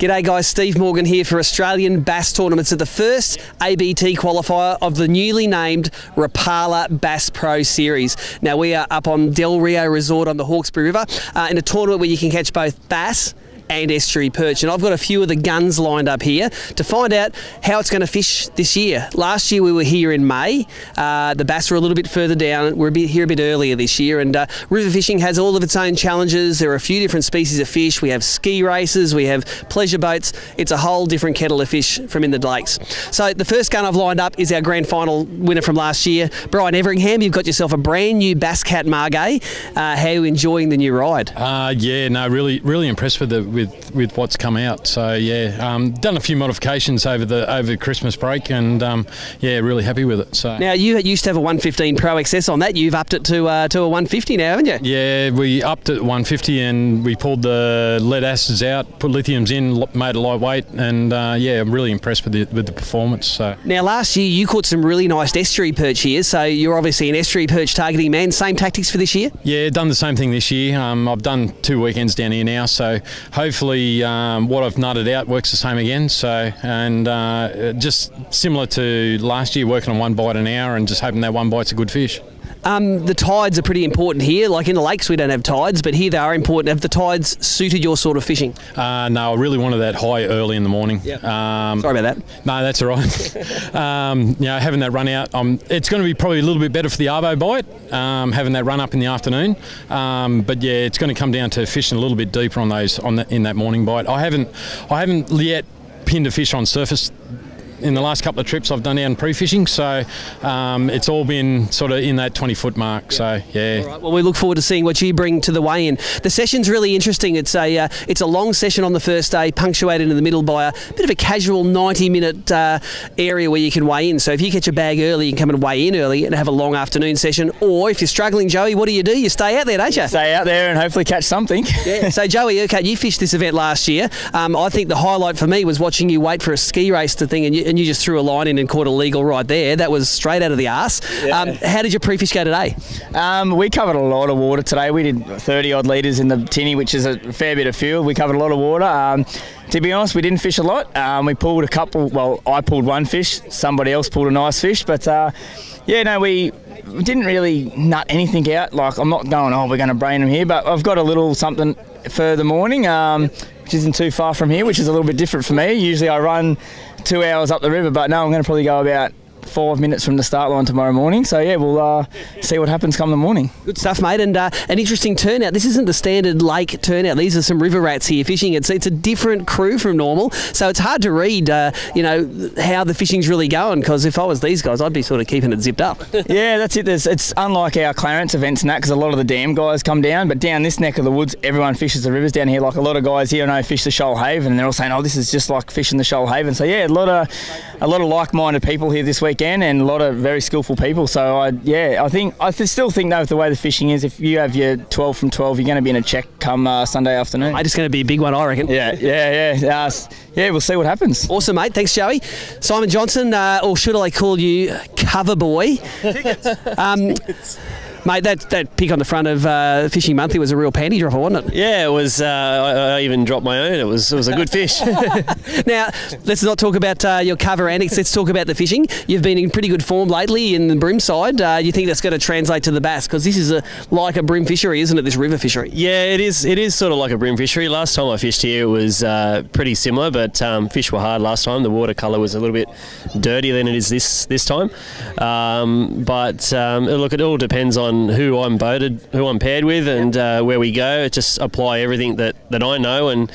G'day guys, Steve Morgan here for Australian Bass Tournaments at the first ABT qualifier of the newly named Rapala BASS Pro Series. Now we are up on Del Rio Resort on the Hawkesbury River in a tournament where you can catch both bass and estuary perch, and I've got a few of the guns lined up here to find out how it's going to fish this year. Last year we were here in May. The bass were a little bit further down. We're here a bit earlier this year, and river fishing has all of its own challenges. There are a few different species of fish. We have ski races, we have pleasure boats. It's a whole different kettle of fish from in the lakes. So the first gun I've lined up is our grand final winner from last year, Brian Everingham. You've got yourself a brand new Bass Cat Margay. How are you enjoying the new ride? Yeah, no, really impressed with what's come out. So yeah, done a few modifications over Christmas break, and yeah, really happy with it. So now you used to have a 115 Pro XS on that. You've upped it to a 150 now, haven't you? Yeah, we upped it to 150, and we pulled the lead acids out, put lithiums in, made it lightweight, and yeah, I'm really impressed with the performance. So now last year you caught some really nice estuary perch here, so you're obviously an estuary perch targeting man. Same tactics for this year? Yeah, done the same thing this year. I've done 2 weekends down here now, so hopefully what I've nutted out works the same again. So, and just similar to last year, working on 1 bite an hour and just hoping that 1 bite's a good fish. The tides are pretty important here. Like in the lakes we don't have tides, but here they are important. Have the tides suited your sort of fishing? No, I really wanted that high early in the morning. Yep. Sorry about that. No, that's all right. You know, having that run out, it's going to be probably a little bit better for the arvo bite, having that run up in the afternoon. But yeah, it's going to come down to fishing a little bit deeper on those in that morning bite. I haven't yet pinned a fish on surface in the last couple of trips I've done down pre-fishing, so it's all been sort of in that 20-foot mark. So yeah. All right, well, we look forward to seeing what you bring to the weigh-in. The session's really interesting. It's a long session on the first day, punctuated in the middle by a bit of a casual 90-minute area where you can weigh in. So if you catch a bag early, you can come and weigh in early and have a long afternoon session. Or if you're struggling, Joey, what do? You stay out there, don't you? Stay out there and hopefully catch something. Yeah. So Joey, okay, you fished this event last year. I think the highlight for me was watching you wait for a ski race thing, and you just threw a line in and caught a legal right there. That was straight out of the arse. Yeah. How did your pre-fish go today? We covered a lot of water today. We did 30 odd litres in the tinny, which is a fair bit of fuel. We covered a lot of water. To be honest, we didn't fish a lot. We pulled a couple. Well, I pulled 1 fish. Somebody else pulled a nice fish. But yeah, no, we didn't really nut anything out. Like, I'm not going, oh, we're going to brain them here. But I've got a little something for the morning, which isn't too far from here, which is a little bit different for me. Usually I run 2 hours up the river, but no, I'm going to probably go about 5 minutes from the start line tomorrow morning. So yeah, we'll see what happens come the morning. Good stuff, mate. And an interesting turnout. This isn't the standard lake turnout. These are some river rats here fishing. It's a different crew from normal, so it's hard to read you know, how the fishing's really going, because if I was these guys, I'd be sort of keeping it zipped up. Yeah, that's it. It's unlike our Clarence events and that, because a lot of the dam guys come down, but down this neck of the woods everyone fishes the rivers down here. Like a lot of guys here I know fish the Shoal Haven, and they're all saying, oh, this is just like fishing the Shoal Haven. So yeah, a lot of like-minded people here this weekend, and a lot of very skillful people. So I still think though, with the way the fishing is, if you have your 12 from 12, you're going to be in a check come Sunday afternoon. It's going to be a big one, I reckon. Yeah, we'll see what happens. Awesome, mate. Thanks, Joey. Simon Johnson, or should I call you Cover Boy? Tickets. Mate, that pic on the front of Fishing Monthly was a real panty dropper, wasn't it? Yeah, it was. I even dropped my own. It was a good fish. Now, let's not talk about your cover antics. Let's talk about the fishing. You've been in pretty good form lately in the bream side. Do you think that's going to translate to the bass? Because this is like a bream fishery, isn't it, this river fishery? Yeah, it is. It is sort of like a bream fishery. Last time I fished here, it was pretty similar, but fish were hard last time. The water colour was a little bit dirtier than it is this time. But look, it all depends on who I'm paired with, and where we go. Just apply everything that I know, and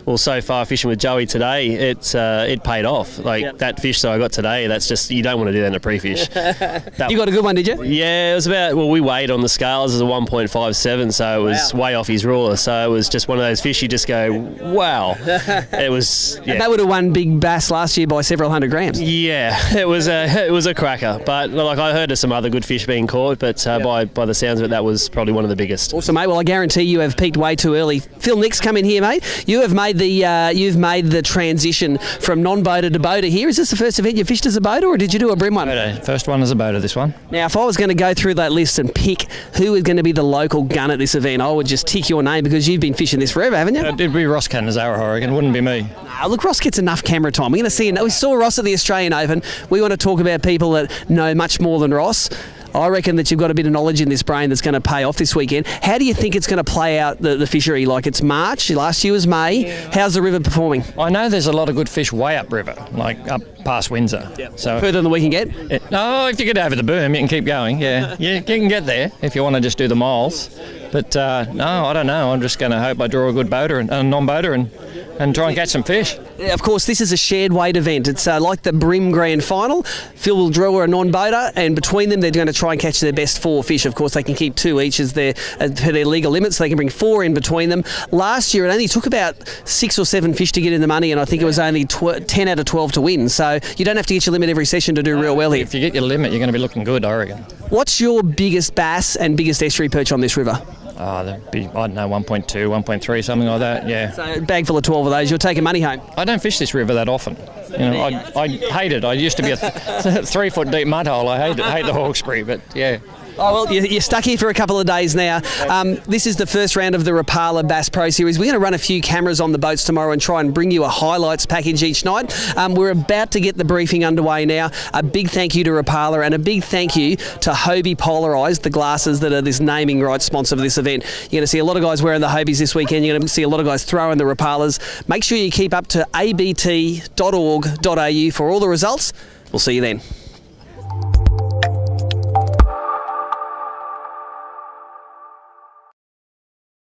well, so far fishing with Joey today, it paid off. Like that fish that I got today, that's just, you don't want to do that in a pre-fish. You got a good one, did you? Yeah, it was about, well, we weighed on the scales as a 1.57, so it was way off his ruler. So it was just one of those fish you just go, wow. It was. Yeah. And that would have won big bass last year by several hundred grams. Yeah, it was a cracker. But like, I heard of some other good fish being caught, but by the sounds of it, that was probably one of the biggest. Awesome, mate. Well, I guarantee you have peaked way too early. Phil Nix, come in here, mate. You have made made the transition from non-boater to boater here. Is this the first event you fished as a boater, or did you do a brim one? Boater. First one as a boater, this one. Now, if I was going to go through that list and pick who is going to be the local gun at this event, I would just tick your name because you've been fishing this forever, haven't you? It'd be Ross Canazara, I reckon. It wouldn't be me. No, look, Ross gets enough camera time. We're going to see. We saw Ross at the Australian Open. We want to talk about people that know much more than Ross. I reckon that you've got a bit of knowledge in this brain that's going to pay off this weekend. How do you think it's going to play out the fishery? Like, it's March, last year was May. How's the river performing? I know there's a lot of good fish way upriver, like up past Windsor. Yep. So further than we can get? No, if you get over the boom, you can keep going. Yeah, you can get there if you want to just do the miles. But no, I don't know. I'm just going to hope I draw a good boater and a non-boater and try and catch some fish. Of course, this is a shared weight event. It's like the Brim Grand Final. Phil will draw a non-boater, and between them, they're going to try and catch their best 4 fish. Of course, they can keep 2 each as their legal limits. They can bring 4 in between them. Last year, it only took about 6 or 7 fish to get in the money, and I think it was only 10 out of 12 to win. So you don't have to get your limit every session to do real well here. If you get your limit, you're going to be looking good, I reckon. What's your biggest bass and biggest estuary perch on this river? Oh, that'd be, I don't know, 1.2, 1.3, something like that, yeah. So a bag full of 12 of those, you're taking money home? I don't fish this river that often. You know, I hate it. I used to be a 3-foot deep mud hole. I hate the Hawkesbury, but yeah. Oh, well, you're stuck here for a couple of days now. This is the first round of the Rapala BASS Pro Series. We're going to run a few cameras on the boats tomorrow and try and bring you a highlights package each night. We're about to get the briefing underway now. A big thank you to Rapala and a big thank you to Hobie Polarized, the glasses that are this naming rights sponsor of this event. You're going to see a lot of guys wearing the Hobies this weekend. You're going to see a lot of guys throwing the Rapalas. Make sure you keep up to abt.org.au for all the results. We'll see you then.